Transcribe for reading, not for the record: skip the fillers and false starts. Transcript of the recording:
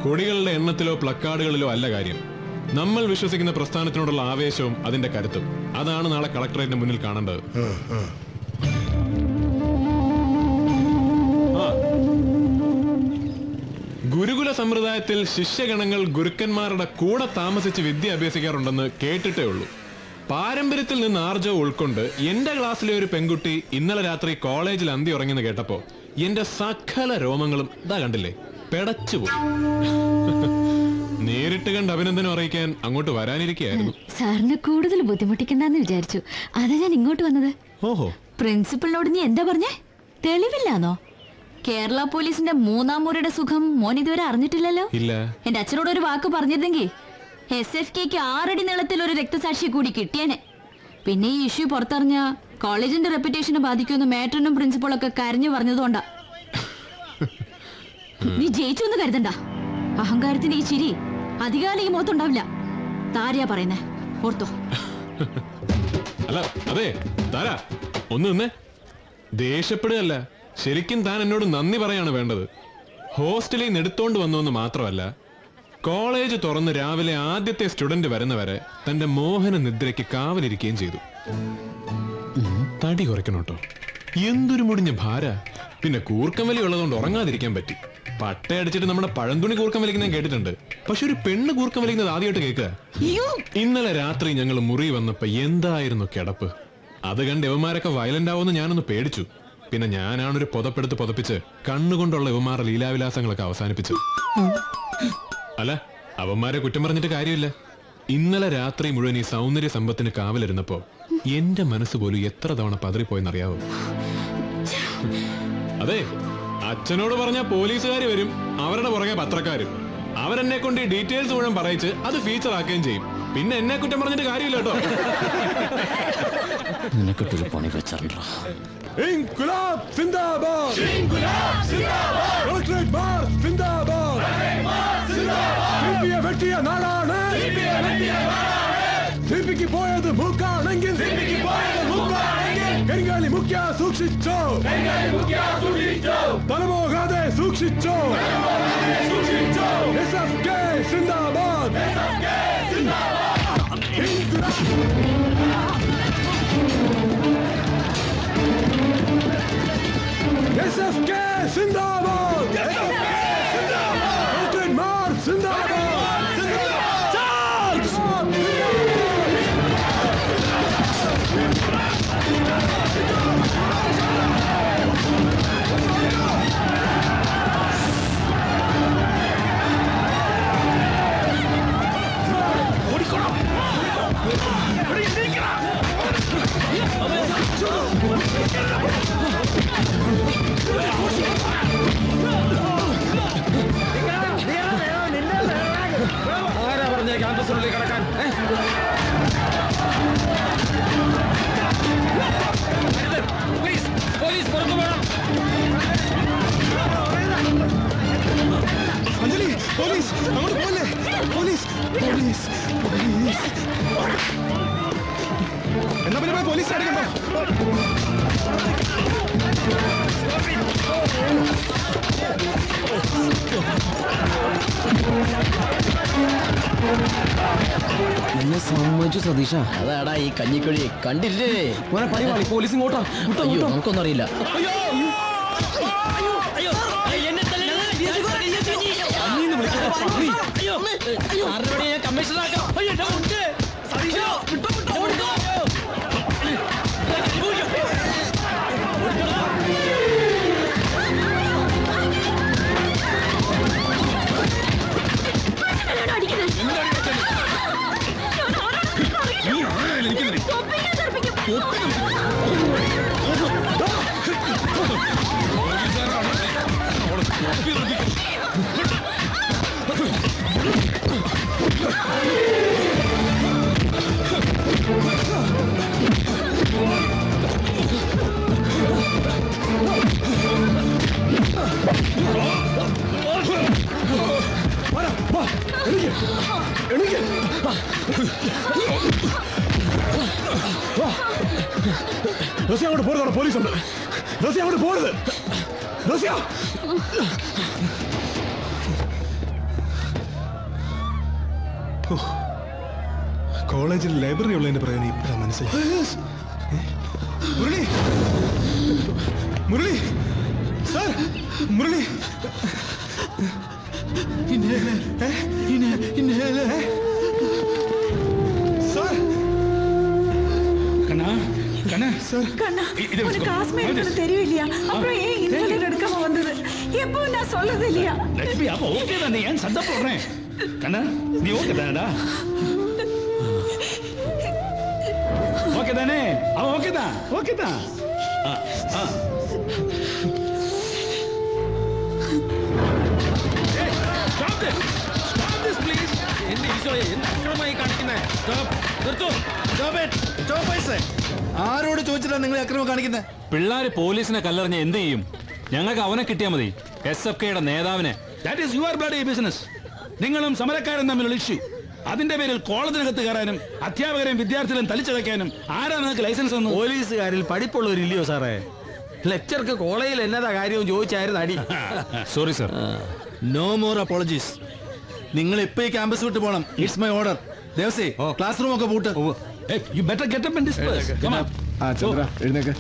കൊടികളുടെ എണ്ണത്തിലോ പ്ലക്കാർഡുകളിലോ അല്ല കാര്യം. നമ്മൾ വിശ്വസിക്കുന്ന പ്രസ്ഥാനത്തിനോടുള്ള ആവേശവും അതിന്റെ കരുത്തും അതാണ് നാളെ കളക്ടറേറ്റിന് മുന്നിൽ കാണേണ്ടത്. ഗുരുകുല സമ്പ്രദായത്തിൽ ശിഷ്യഗണങ്ങൾ ഗുരുക്കന്മാരുടെ കൂടെ താമസിച്ച് വിദ്യ അഭ്യസിക്കാറുണ്ടെന്ന് കേട്ടിട്ടേ ഉള്ളൂ. പാരമ്പര്യത്തിൽ നിന്ന് ആർജവം ഉൾക്കൊണ്ട് എന്റെ ക്ലാസ്സിലെ ഒരു പെൺകുട്ടി ഇന്നലെ രാത്രി കോളേജിൽ അന്തി ഉറങ്ങിന്ന് കേട്ടപ്പോ എന്റെ സകല രോമങ്ങളും ഇതാ കണ്ടില്ലേ പെടച്ചുപോയി. നേരിട്ട് കണ്ട് അഭിനന്ദനം അറിയിക്കാൻ അങ്ങോട്ട് വരാനിരിക്കുകയായിരുന്നു. സാറിന് കൂടുതൽ ബുദ്ധിമുട്ടിക്കണ്ടെന്ന് വിചാരിച്ചു. അതാ ഞാൻ ഇങ്ങോട്ട് വന്നത്. ഓഹോ, പ്രിൻസിപ്പളിനോട് നീ എന്താ പറഞ്ഞേ? തെളിവില്ലാന്നോ? കേരള പോലീസിന്റെ 3-ാം മുറിയുടെ സുഖം മോൻ ഇതുവരെ അറിഞ്ഞിട്ടില്ലല്ലോ. ഇല്ല. എന്റെ അച്ഛനോട് ഒരു വാക്ക് പറഞ്ഞിരുന്നെങ്കിൽ SFKക്ക് 6 അടി നീളത്തിൽ ഒരു രക്തസാക്ഷി കൂടി കിട്ടിയേനെ. പിന്നെ ഈ ഇഷ്യൂ പുറത്തറിഞ്ഞ കോളേജിന്റെ റെപ്യൂട്ടേഷനെ ബാധിക്കുമെന്ന് മേട്രനും പ്രിൻസിപ്പളൊക്കെ കരഞ്ഞു പറഞ്ഞതുകൊണ്ടാ. നീ ജയിച്ചു എന്ന് കരുതണ്ട. അഹങ്കാരത്തിന്റെ ഈ ചിരി അധികാലം ഈ മുഖത്തുണ്ടാവില്ല. താരയാ പറയുന്നേ, ഓർത്തോ. അല്ല അതെ താരാ, ഒന്ന് നിന്നേ. ദേഷ്യപ്പെടുകയല്ല, ശരിക്കും താൻ എന്നോട് നന്ദി പറയാണ് വേണ്ടത്. ഹോസ്റ്റലിൽ നിന്ന് എടുത്തോണ്ട് വന്നുവെന്ന് മാത്രമല്ല, കോളേജ് തുറന്ന് രാവിലെ ആദ്യത്തെ സ്റ്റുഡന്റ് വരുന്നവരെ തന്റെ മോഹന നിദ്രയ്ക്ക് കാവലിരിക്കുകയും ചെയ്തു. തടി കുറയ്ക്കണോട്ടോ, എന്തൊരു മുടിഞ്ഞ ഭാര. പിന്നെ കൂർക്കം വലി ഉള്ളതുകൊണ്ട് ഉറങ്ങാതിരിക്കാൻ പറ്റി. പട്ടയടിച്ചിട്ട് നമ്മുടെ പഴന്തുണി കൂർക്കം വലിക്കുന്ന കേട്ടിട്ടുണ്ട്, പക്ഷെ ഒരു പെണ്ണ് കൂർക്കം വലിക്കുന്നത് ആദ്യമായിട്ട് കേൾക്കുക. ഇന്നലെ രാത്രി ഞങ്ങൾ മുറി വന്നപ്പോ എന്തായിരുന്നു കിടപ്പ്. അത് കണ്ട് ഇവന്മാരൊക്കെ വയലന്റ് ആവുമെന്ന് ഞാനൊന്ന് പേടിച്ചു. പിന്നെ ഞാനാണൊരു പുതപ്പെടുത്ത് പുതപ്പിച്ച് കണ്ണുകൊണ്ടുള്ള ഇവന്മാരുടെ ലീലാവിലാസങ്ങളൊക്കെ അവസാനിപ്പിച്ചു. അല്ല, അവന്മാരെ കുറ്റം പറഞ്ഞിട്ട് കാര്യമില്ല. ഇന്നലെ രാത്രി മുഴുവൻ ഈ സൗന്ദര്യ സമ്പത്തിന് കാവലിരുന്നപ്പോ എന്റെ മനസ്സ് പോലും എത്ര തവണ പതറിപ്പോയെന്നറിയാവോ? അതെ, അച്ഛനോട് പറഞ്ഞ പോലീസുകാര് വരും, അവരുടെ പുറകെ പത്രക്കാരും. അവരെന്നെ കൊണ്ട് ഈ ഡീറ്റെയിൽസ് മുഴുവൻ പറയിച്ച് അത് ഫീച്ചർ ആക്കുകയും ചെയ്യും. പിന്നെ എന്നെ കുറ്റം പറഞ്ഞിട്ട് കാര്യമില്ല കേട്ടോ. നിനക്കിട്ടൊരു പണി വെച്ചാ. ഇൻകുലാബ് സിന്ദാബാദ്, ഇൻകുലാബ് സിന്ദാബാദ്, കളക്ടറേറ്റ് മാർച്ച് സിന്ദാബാദ്, സിപിയെ വെട്ടിയ നാടാണ്, സിപിക്ക് പോയത് മൂക്കാണെങ്കിൽ, കരിങ്കാലി മുഖ്യ സൂക്ഷിച്ചോ, തലമോകാതെ സൂക്ഷിച്ചോ. SFK സിന്ദാബാദ്, SFK സിന്ദാബാദ്, കളക്ടറേറ്റ് മാർച്ച് സിന്ദാബാദ്. ആരാ പറഞ്ഞ ക്യാമ്പസിനുള്ളിൽ കിടക്കാൻ? പ്ലീസ്, പോലീസ് പുറത്തു വേണം. അഞ്ജലി, പോലീസ് അങ്ങോട്ട് പോലെ. Police, police, police. എന്നാ പിന്നെ പോലീസ് അടിക്കണ്ടോ? നിന്നെ സമ്മതിച്ചു സതീഷ. അതാടാ ഈ കഞ്ഞിക്കുഴി കണ്ടില്ലേ? പോലീസ് ഇങ്ങോട്ടാ. അയ്യോ, നമുക്കൊന്നും അറിയില്ല. കമ്മീഷണറാക്കാം. അങ്ങോട്ട് പോരുന്നവിടെ പോലീസ് ഉണ്ട്. അങ്ങോട്ട് പോരുത്. കോളേജിൽ ലൈബ്രറി ഉള്ളതിന്റെ പ്രയോജനം ഇപ്പോഴാണ് മനസ്സിലായി. Murali, Murali sir, Murali. Sir, sir கண்ணா உனக்கு காஸ்மேட் தெரியலையா? அப்புறம் ஏன் இன்ஹேலர் எடுக்காம வந்தது? எப்போ நான் சொல்லது இல்லையா? லட்சுமி அப்ப ஓகே தானே, ஏன் சண்டை போடுறேன்? கண்ணா நீ ஓகே தானடா? ஓகே தானே? அவன் ஓகே தான், ஓகே தான். Stop this! Stop this, please! എന്റെ ഈശോയെ, എന്ത് അക്രമമായി കാണിക്കുന്നേ? നിർത്തൂ. Stop it. Stop it, sir. ആരോട് ചോദിച്ചിട്ടാണ് നിങ്ങൾ അക്രമം കാണിക്കുന്നത്? പിള്ളേര് പോലീസിനെ കല്ലെറിഞ്ഞ് എന്ത് ചെയ്യും? ഞങ്ങൾക്ക് അവനെ കിട്ടിയാൽ മതി, SFKയുടെ നേതാവിനെ. That is your bloody business. നിങ്ങളും സമരക്കാരും തമ്മിലുള്ള ഇഷ്യൂ. അതിന്റെ പേരിൽ കോളേജിനകത്ത് കയറാനും അധ്യാപകരെയും വിദ്യാർത്ഥികളെയും തലിച്ചടയ്ക്കാനും ആരാ നിങ്ങൾക്ക് ലൈസൻസ് തന്നു? പോലീസുകാരിൽ പഠിപ്പുള്ളവരില്ലയോ സാറേ? ലെക്ചർക്ക് കോളേജിൽ എന്നതാ കാര്യവും ചോദിച്ചായിരുന്നു അടി. Sorry sir. No more apologies. നിങ്ങൾ ഇപ്പൊ ഈ ക്യാമ്പസ് വിട്ട് പോണം. It's my order. ദേവസേ, ക്ലാസ് റൂം ഒക്കെ പൂട്ട്. You better get up and disperse. Come on. Chandra എഴുന്നേക്ക്.